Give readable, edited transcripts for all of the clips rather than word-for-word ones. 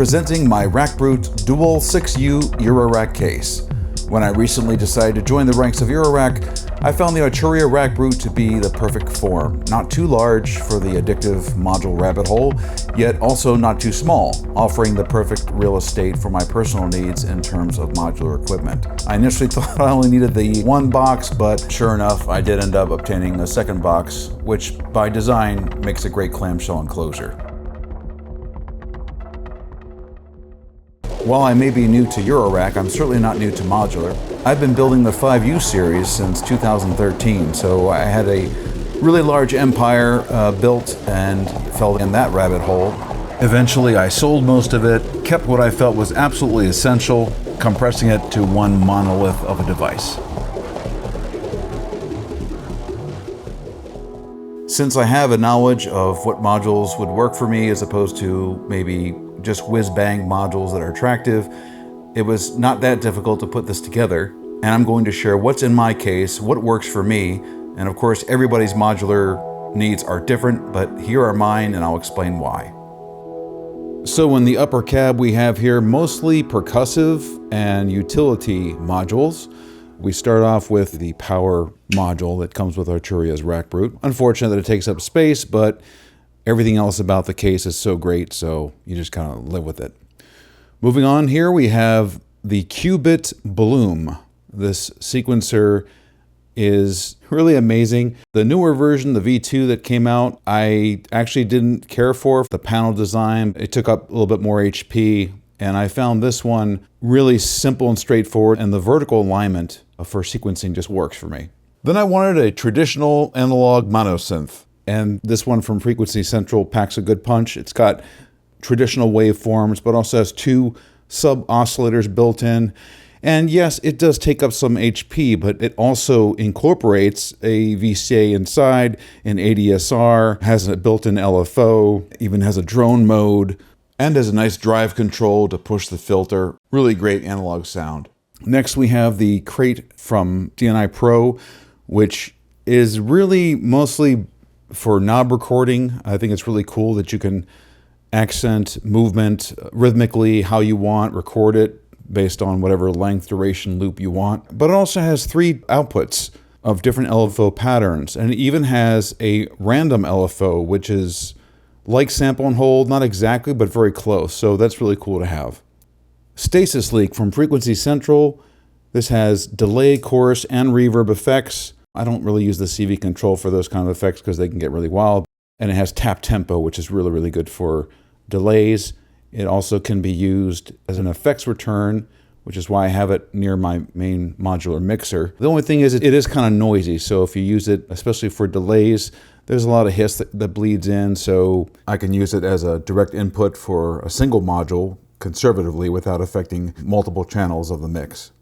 presenting my Rackbrute Dual 6U Eurorack case. When I recently decided to join the ranks of Eurorack, I found the Arturia Rackbrute to be the perfect form. Not too large for the addictive module rabbit hole, yet also not too small, offering the perfect real estate for my personal needs in terms of modular equipment. I initially thought I only needed the one box, but sure enough, I did end up obtaining a second box, which by design makes a great clamshell enclosure. While I may be new to Eurorack, I'm certainly not new to modular. I've been building the 5U series since 2013, so I had a really large empire built and fell in that rabbit hole. Eventually I sold most of it, kept what I felt was absolutely essential, compressing it to one monolith of a device. Since I have a knowledge of what modules would work for me as opposed to maybe just whiz-bang modules that are attractive, it was not that difficult to put this together, and I'm going to share what's in my case, what works for me, and of course everybody's modular needs are different, but here are mine and I'll explain why. So in the upper cab we have here mostly percussive and utility modules. We start off with the power module that comes with Arturia's Rackbrute. Unfortunate that it takes up space, but everything else about the case is so great, so you just kind of live with it. Moving on here, we have the Qubit Bloom. This sequencer is really amazing. The newer version, the V2 that came out, I actually didn't care for the panel design. It took up a little bit more HP, and I found this one really simple and straightforward, and the vertical alignment for sequencing just works for me. Then I wanted a traditional analog monosynth. And this one from Frequency Central packs a good punch. It's got traditional waveforms, but also has two sub-oscillators built in. And yes, it does take up some HP, but it also incorporates a VCA inside, an ADSR, has a built-in LFO, even has a drone mode, and has a nice drive control to push the filter. Really great analog sound. Next, we have the crate from DNI Pro, which is really mostly for knob recording. I think it's really cool that you can accent movement rhythmically how you want, record it based on whatever length, duration, loop you want. But it also has three outputs of different LFO patterns, and it even has a random LFO, which is like sample and hold, not exactly, but very close. So that's really cool to have. Stasis Leak from Frequency Central. This has delay, chorus, and reverb effects. I don't really use the CV control for those kind of effects because they can get really wild. And it has tap tempo, which is really, really good for delays. It also can be used as an effects return, which is why I have it near my main modular mixer. The only thing is it is kind of noisy, so if you use it, especially for delays, there's a lot of hiss that bleeds in, so I can use it as a direct input for a single module conservatively without affecting multiple channels of the mix.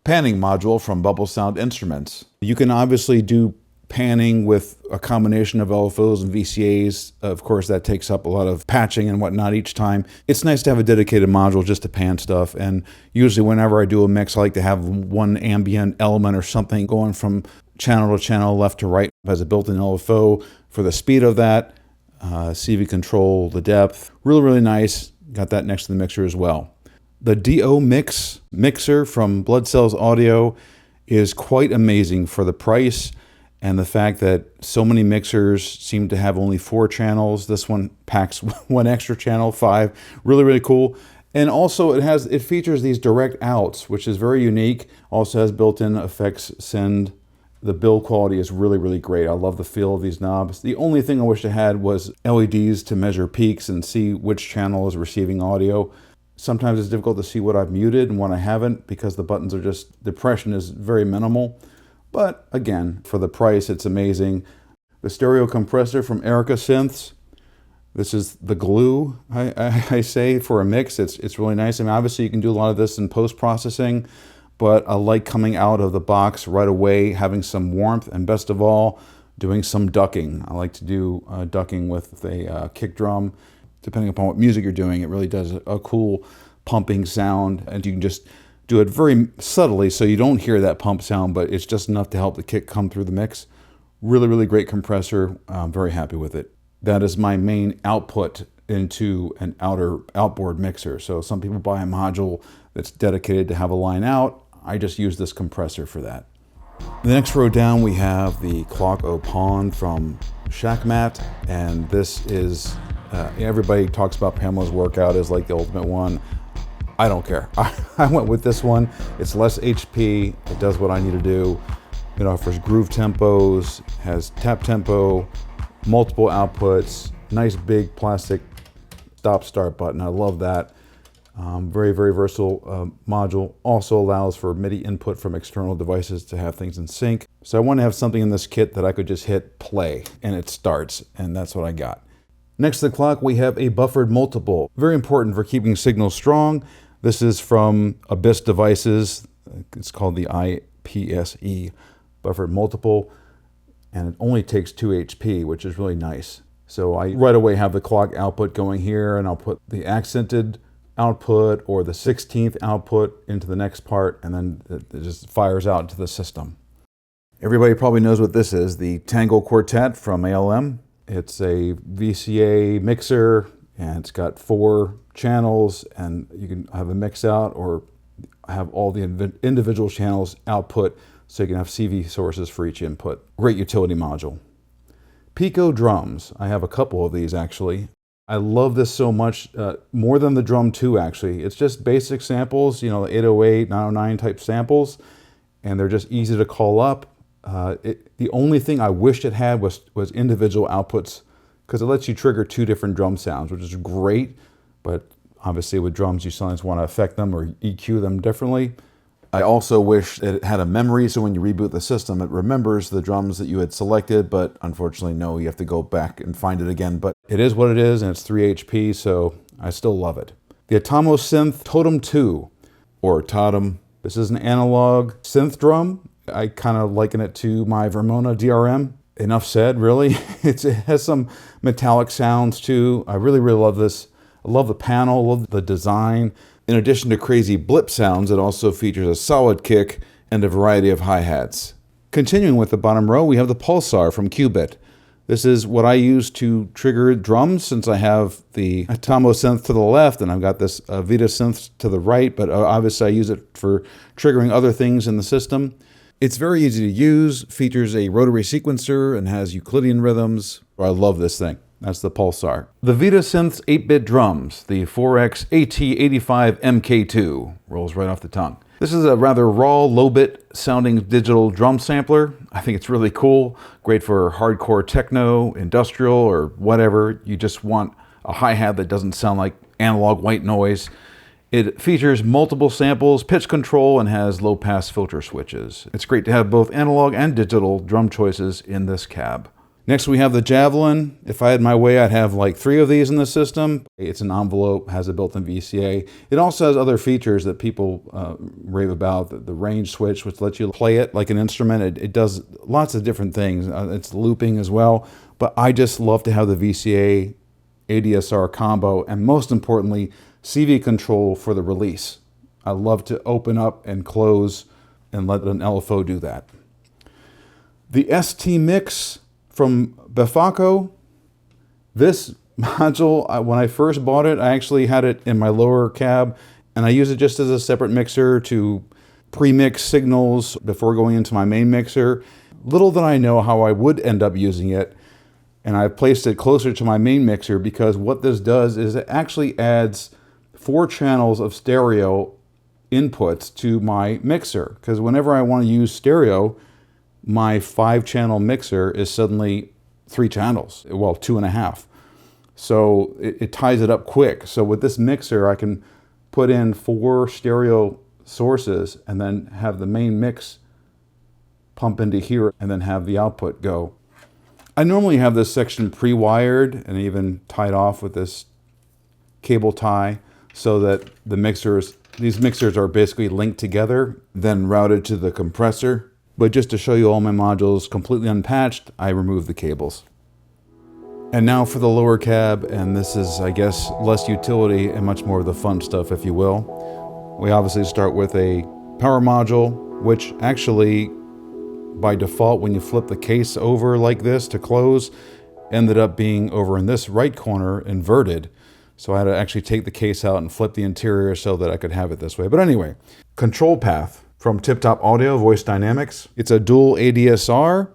Panning module from Bubble Sound Instruments. You can obviously do panning with a combination of LFOs and VCAs. Of course, that takes up a lot of patching and whatnot each time. It's nice to have a dedicated module just to pan stuff, and usually whenever I do a mix, I like to have one ambient element or something going from channel to channel, left to right, as a built-in LFO for the speed of that, CV control, the depth. Really, really nice. Got that next to the mixer as well. The DO Mix mixer from Blood Cells Audio is quite amazing for the price and the fact that so many mixers seem to have only 4 channels. This one packs one extra channel, 5. Really, really cool. And also it features these direct outs, which is very unique. Also has built-in effects send. The build quality is really, really great. I love the feel of these knobs. The only thing I wish I had was LEDs to measure peaks and see which channel is receiving audio. Sometimes it's difficult to see what I've muted and what I haven't because the buttons are just, the depression is very minimal. But again, for the price, it's amazing. The stereo compressor from Erica Synths. This is the glue, I say, for a mix. It's really nice. I mean, obviously you can do a lot of this in post-processing, but I like coming out of the box right away, having some warmth, and best of all, doing some ducking. I like to do ducking with a kick drum. Depending upon what music you're doing, it really does a cool pumping sound, and you can just do it very subtly so you don't hear that pump sound, but it's just enough to help the kick come through the mix. Really, really great compressor. I'm very happy with it. That is my main output into an outboard mixer. So some people buy a module that's dedicated to have a line out. I just use this compressor for that. The next row down, we have the Clock au Pond from Shackmat, and this is, everybody talks about Pamela's workout as like the ultimate one. I don't care. I went with this one. It's less HP. It does what I need to do. It offers groove tempos, has tap tempo, multiple outputs, nice big plastic stop-start button. I love that. Very, very versatile module. Also allows for MIDI input from external devices to have things in sync. So I want to have something in this kit that I could just hit play and it starts, and that's what I got. Next to the clock, we have a buffered multiple. Very important for keeping signals strong. This is from Abyss Devices. It's called the IPSE buffered multiple, and it only takes 2 HP, which is really nice. So I right away have the clock output going here, and I'll put the accented output or the 16th output into the next part, and then it just fires out to the system. Everybody probably knows what this is, the Tangle Quartet from ALM. It's a VCA mixer, and it's got 4 channels, and you can have a mix out or have all the individual channels output, so you can have CV sources for each input. Great utility module. Pico drums. I have a couple of these actually. I love this so much, more than the Drum 2 actually. It's just basic samples, you know, 808, 909 type samples, and they're just easy to call up. The only thing I wished it had was individual outputs, because it lets you trigger 2 different drum sounds, which is great, but obviously with drums you sometimes want to affect them or EQ them differently. I also wish it had a memory, so when you reboot the system, it remembers the drums that you had selected, but unfortunately, no, you have to go back and find it again. But it is what it is, and it's 3 HP, so I still love it. The Atomo Synth Totem 2, or Totem. This is an analog synth drum. I kind of liken it to my Vermona DRM. Enough said, really. It has some metallic sounds too. I really, really love this. I love the panel, love the design. In addition to crazy blip sounds, it also features a solid kick and a variety of hi-hats. Continuing with the bottom row, we have the Pulsar from Qubit. This is what I use to trigger drums, since I have the Atomo Synth to the left and I've got this Vita Synth to the right, but obviously I use it for triggering other things in the system. It's very easy to use, features a rotary sequencer, and has Euclidean rhythms. I love this thing. That's the Pulsar. The Vita Synth's 8-bit drums, the 4X AT85 MK2, rolls right off the tongue. This is a rather raw, low-bit sounding digital drum sampler. I think it's really cool, great for hardcore techno, industrial, or whatever. You just want a hi-hat that doesn't sound like analog white noise. It features multiple samples, pitch control, and has low-pass filter switches. It's great to have both analog and digital drum choices in this cab. Next we have the Javelin. If I had my way, I'd have like 3 of these in the system. It's an envelope, has a built-in VCA. It also has other features that people rave about. The range switch, which lets you play it like an instrument. It does lots of different things. It's looping as well. But I just love to have the VCA ADSR combo, and most importantly, CV control for the release. I love to open up and close and let an LFO do that. The ST Mix from Befaco. This module, when I first bought it, I actually had it in my lower cab, and I use it just as a separate mixer to pre-mix signals before going into my main mixer. Little did I know how I would end up using it, and I placed it closer to my main mixer, because what this does is it actually adds 4 channels of stereo inputs to my mixer, because whenever I want to use stereo, my 5-channel mixer is suddenly 3 channels, well, 2.5. So it ties it up quick. So with this mixer, I can put in 4 stereo sources and then have the main mix pump into here and then have the output go. I normally have this section pre-wired and even tied off with this cable tie, so that these mixers are basically linked together, then routed to the compressor. But just to show you all my modules completely unpatched, I removed the cables. And now for the lower cab, and this is, I guess, less utility and much more of the fun stuff, if you will. We obviously start with a power module, which actually, by default, when you flip the case over like this to close, ended up being over in this right corner, inverted. So I had to actually take the case out and flip the interior so that I could have it this way. But anyway, control path from Tip Top Audio Voice Dynamics. It's a dual ADSR.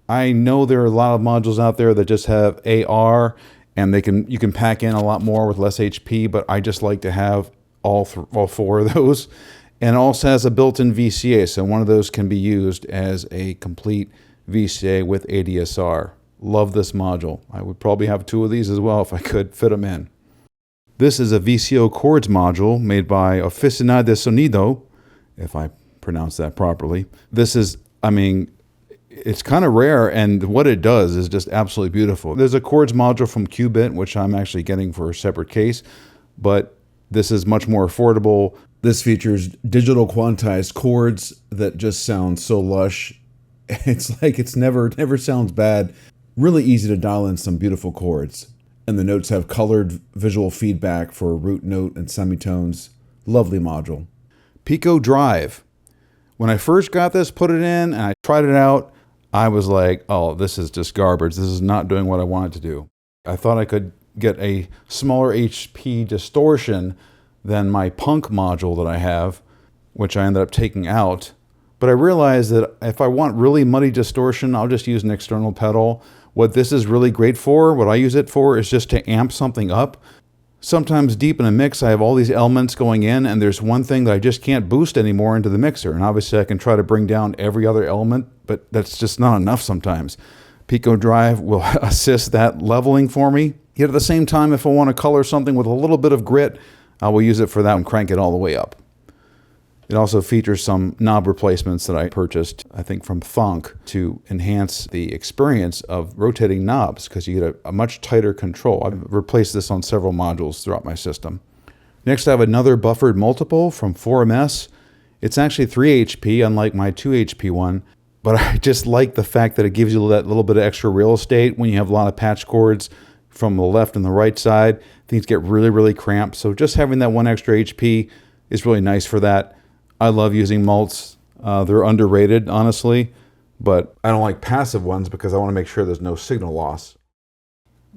I know there are a lot of modules out there that just have AR, and you can pack in a lot more with less HP, but I just like to have all four of those. And it also has a built-in VCA, so one of those can be used as a complete VCA with ADSR. Love this module. I would probably have two of these as well if I could fit them in. This is a VCO chords module made by Oficina de Sonido, if I pronounce that properly. This is, I mean, it's kind of rare, and what it does is just absolutely beautiful. There's a chords module from Qubit, which I'm actually getting for a separate case, but this is much more affordable. This features digital quantized chords that just sound so lush. It's like it never sounds bad. Really easy to dial in some beautiful chords. And the notes have colored visual feedback for root note and semitones. Lovely module. Pico Drive. When I first got this, put it in, and I tried it out, I was like, oh, this is just garbage. This is not doing what I want it to do. I thought I could get a smaller HP distortion than my Punk module that I have, which I ended up taking out. But I realized that if I want really muddy distortion, I'll just use an external pedal. What this is really great for, what I use it for, is just to amp something up. Sometimes deep in a mix, I have all these elements going in, and there's one thing that I just can't boost anymore into the mixer. And obviously I can try to bring down every other element, but that's just not enough sometimes. Pico Drive will assist that leveling for me. Yet at the same time, if I want to color something with a little bit of grit, I will use it for that and crank it all the way up. It also features some knob replacements that I purchased, I think from Funk, to enhance the experience of rotating knobs because you get a much tighter control. I've replaced this on several modules throughout my system. Next, I have another buffered multiple from 4MS. It's actually 3 HP, unlike my 2 HP one, but I just like the fact that it gives you that little bit of extra real estate when you have a lot of patch cords from the left and the right side. Things get really, really cramped, so just having that one extra HP is really nice for that. I love using mults. They're underrated, honestly, but I don't like passive ones because I want to make sure there's no signal loss.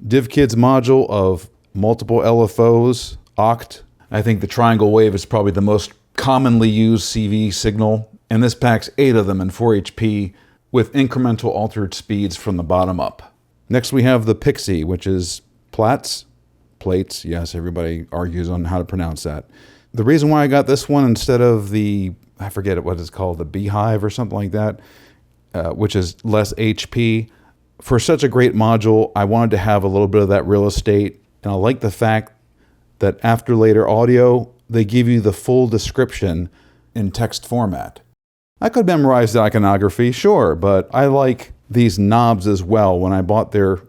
DivKid's module of multiple LFOs, Oct. I think the triangle wave is probably the most commonly used CV signal, and this packs 8 of them in 4 HP with incremental altered speeds from the bottom up. Next we have the Pixie, which is plates, yes, everybody argues on how to pronounce that. The reason why I got this one instead of the, I forget what it's called, the Beehive or something like that, which is less HP. For such a great module, I wanted to have a little bit of that real estate. And I like the fact that after later audio, they give you the full description in text format. I could memorize the iconography, sure, but I like these knobs as well. When I bought their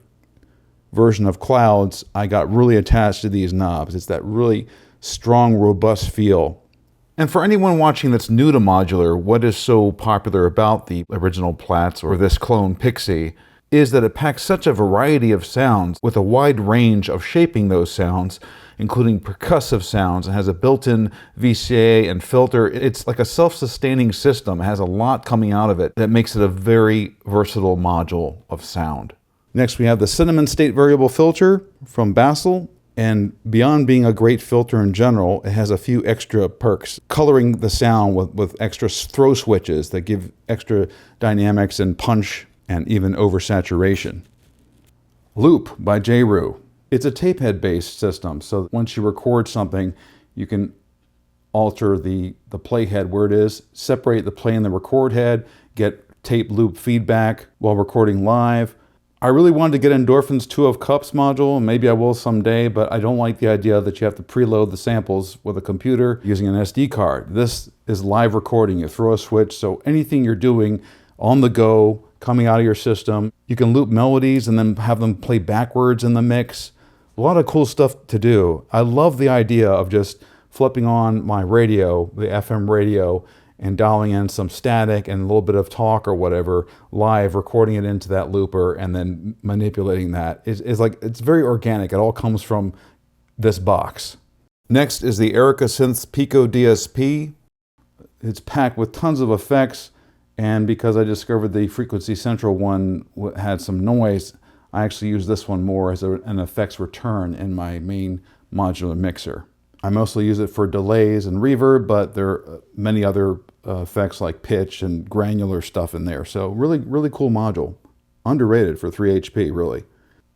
version of Clouds, I got really attached to these knobs. It's that really strong, robust feel. And for anyone watching that's new to modular, what is so popular about the original Platts or this clone Pixie is that it packs such a variety of sounds with a wide range of shaping those sounds, including percussive sounds. It has a built-in VCA and filter. It's like a self-sustaining system. It has a lot coming out of it that makes it a very versatile module of sound. Next, we have the Cinnamon State Variable Filter from Bassel. And beyond being a great filter in general, it has a few extra perks, coloring the sound with extra throw switches that give extra dynamics and punch and even oversaturation. Loop by J-Rue. It's a tape head based system, so once you record something, you can alter the play head where it is, separate the play and the record head, get tape loop feedback while recording live. I really wanted to get Endorphin's 2 of Cups module, and maybe I will someday, but I don't like the idea that you have to preload the samples with a computer using an SD card. This is live recording. You throw a switch, so anything you're doing on the go, coming out of your system, you can loop melodies and then have them play backwards in the mix. A lot of cool stuff to do. I love the idea of just flipping on my radio, the FM radio, and dialing in some static and a little bit of talk or whatever, live, recording it into that looper, and then manipulating that. It's very organic. It all comes from this box. Next is the Erica Synths Pico DSP. It's packed with tons of effects, and because I discovered the Frequency Central one had some noise, I actually use this one more as an effects return in my main modular mixer. I mostly use it for delays and reverb, but there are many other effects like pitch and granular stuff in there. So really, really cool module. Underrated for 3 HP, really.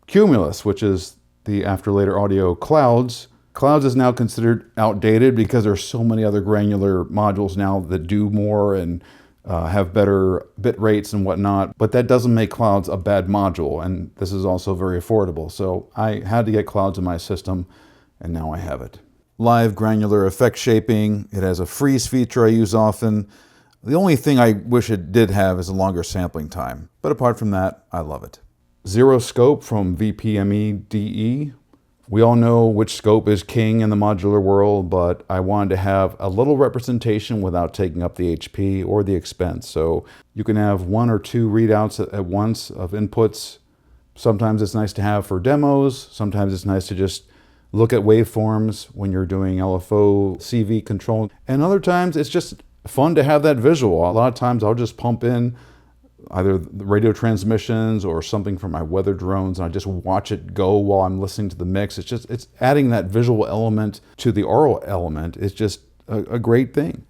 Cumulus, which is the After Later Audio Clouds. Clouds is now considered outdated because there's so many other granular modules now that do more and have better bit rates and whatnot, but that doesn't make Clouds a bad module, and this is also very affordable. So I had to get Clouds in my system, and now I have it. Live granular effect shaping. It has a freeze feature I use often. The only thing I wish it did have is a longer sampling time, but apart from that, I love it. Zero scope from VPME-DE. We all know which scope is king in the modular world, but I wanted to have a little representation without taking up the HP or the expense. So you can have 1 or 2 readouts at once of inputs. Sometimes it's nice to have for demos. Sometimes it's nice to just look at waveforms when you're doing LFO, CV control. And other times it's just fun to have that visual. A lot of times I'll just pump in either the radio transmissions or something from my weather drones, and I just watch it go while I'm listening to the mix. It's adding that visual element to the aural element. It's just a great thing.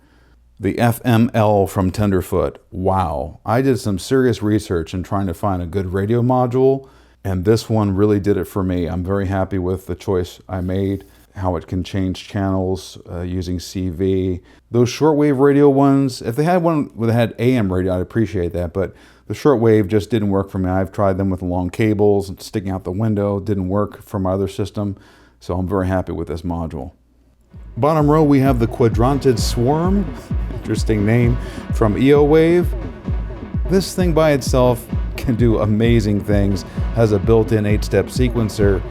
The FML from Tenderfoot. Wow. I did some serious research in trying to find a good radio module, and this one really did it for me. I'm very happy with the choice I made, how it can change channels using CV. Those shortwave radio ones, if they had one that had AM radio, I'd appreciate that, but the shortwave just didn't work for me. I've tried them with long cables and sticking out the window. Didn't work for my other system, so I'm very happy with this module. Bottom row, we have the Quadrantid Swarm, interesting name, from EOWave. This thing by itself can do amazing things, has a built-in 8-step sequencer.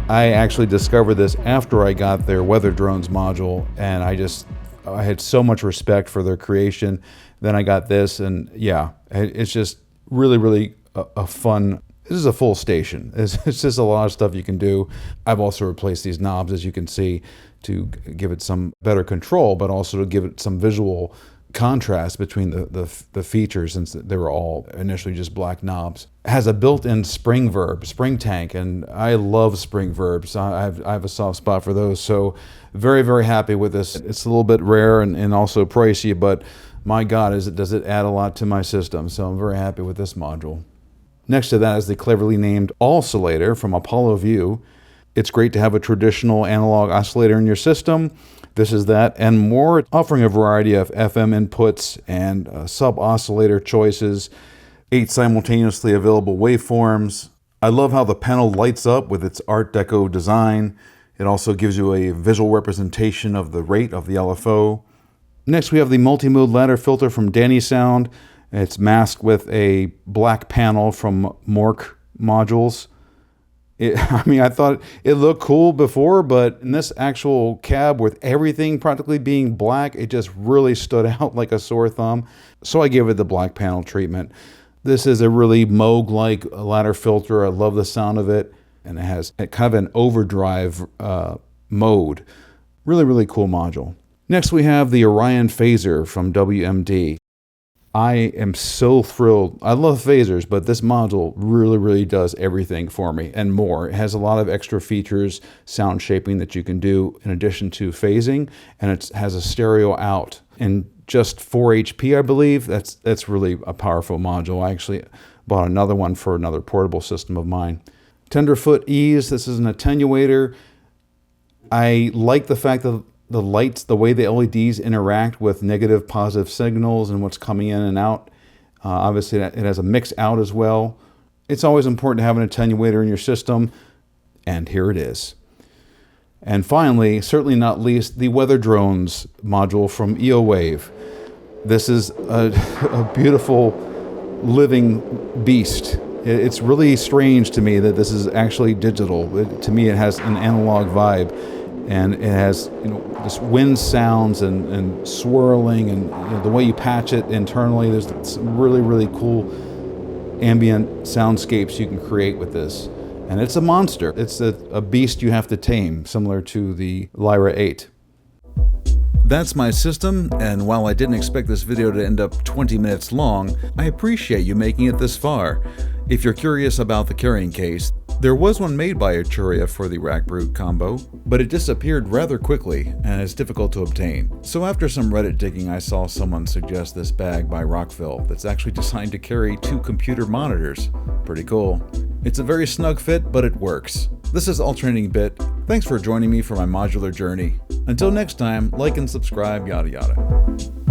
I actually discovered this after I got their weather drones module, and I had so much respect for their creation. Then I got this, and yeah, it's just really, really a fun. This is a full station. It's just a lot of stuff you can do. I've also replaced these knobs, as you can see, to give it some better control, but also to give it some visual contrast between the features, since they were all initially just black knobs. It has a built-in spring tank, and I love spring verbs. I have a soft spot for those, so very, very happy with this. It's a little bit rare and also pricey, but my God, does it add a lot to my system, so I'm very happy with this module. Next to that is the cleverly named oscillator from Apollo View. It's great to have a traditional analog oscillator in your system. This is that and more, offering a variety of FM inputs and sub-oscillator choices, 8 simultaneously available waveforms. I love how the panel lights up with its Art Deco design. It also gives you a visual representation of the rate of the LFO. Next, we have the multi-mode ladder filter from Danny Sound. It's masked with a black panel from Mork modules. I thought it looked cool before, but in this actual cab with everything practically being black, it just really stood out like a sore thumb. So I gave it the black panel treatment. This is a really Moog-like ladder filter. I love the sound of it, and it has kind of an overdrive mode. Really, really cool module. Next, we have the Orion Phaser from WMD. I am so thrilled. I love phasers, but this module really, really does everything for me and more. It has a lot of extra features, sound shaping that you can do in addition to phasing, and it has a stereo out. And just 4 HP, I believe, that's really a powerful module. I actually bought another one for another portable system of mine. Tenderfoot Ease, this is an attenuator. I like the fact that the lights, the way the LEDs interact with negative, positive signals and what's coming in and out. Obviously, it has a mix out as well. It's always important to have an attenuator in your system, and here it is. And finally, certainly not least, the Weather Drones module from EOWave. This is a beautiful living beast. It's really strange to me that this is actually digital. To me, it has an analog vibe. And it has, just wind sounds and swirling, and the way you patch it internally. There's some really, really cool ambient soundscapes you can create with this. And it's a monster. It's a beast you have to tame, similar to the Lyra 8. That's my system, and while I didn't expect this video to end up 20 minutes long, I appreciate you making it this far. If you're curious about the carrying case, there was one made by Arturia for the Rackbrute combo, but it disappeared rather quickly and is difficult to obtain. So after some Reddit digging, I saw someone suggest this bag by Rockville that's actually designed to carry 2 computer monitors. Pretty cool. It's a very snug fit, but it works. This is Alternating Bit. Thanks for joining me for my modular journey. Until next time, like and subscribe, yada yada.